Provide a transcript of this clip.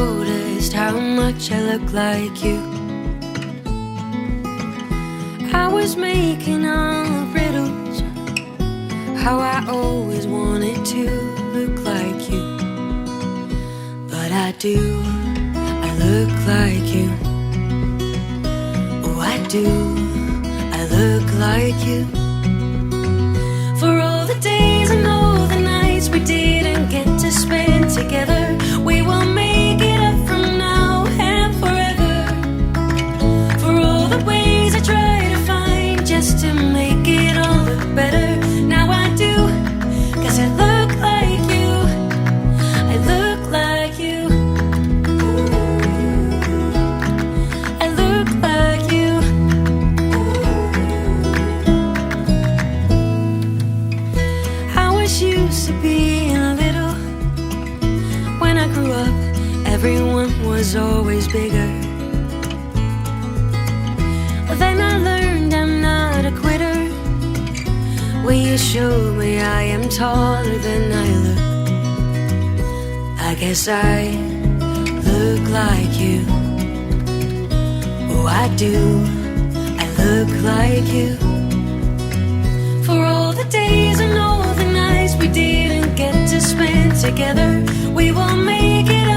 noticed how much I look like you. I was making all the riddles, how I always wanted to look like you. But I do, I look like you. Oh, I do, I look like you. For all the days and all the nights we didn't get to spend together, we will make it up from now and forever. For all the ways I try to find just to make it all look better, now I do, 'cause I look like you, I look like you, I look like you. I was used to being little. When I grew up, everyone was always bigger. Then I learned I'm not a quitter. Well, you showed me I am taller than I look. I guess I look like you. Oh, I do, I look like you. For all the days and all the nights we didn't get to spend together, we will make it up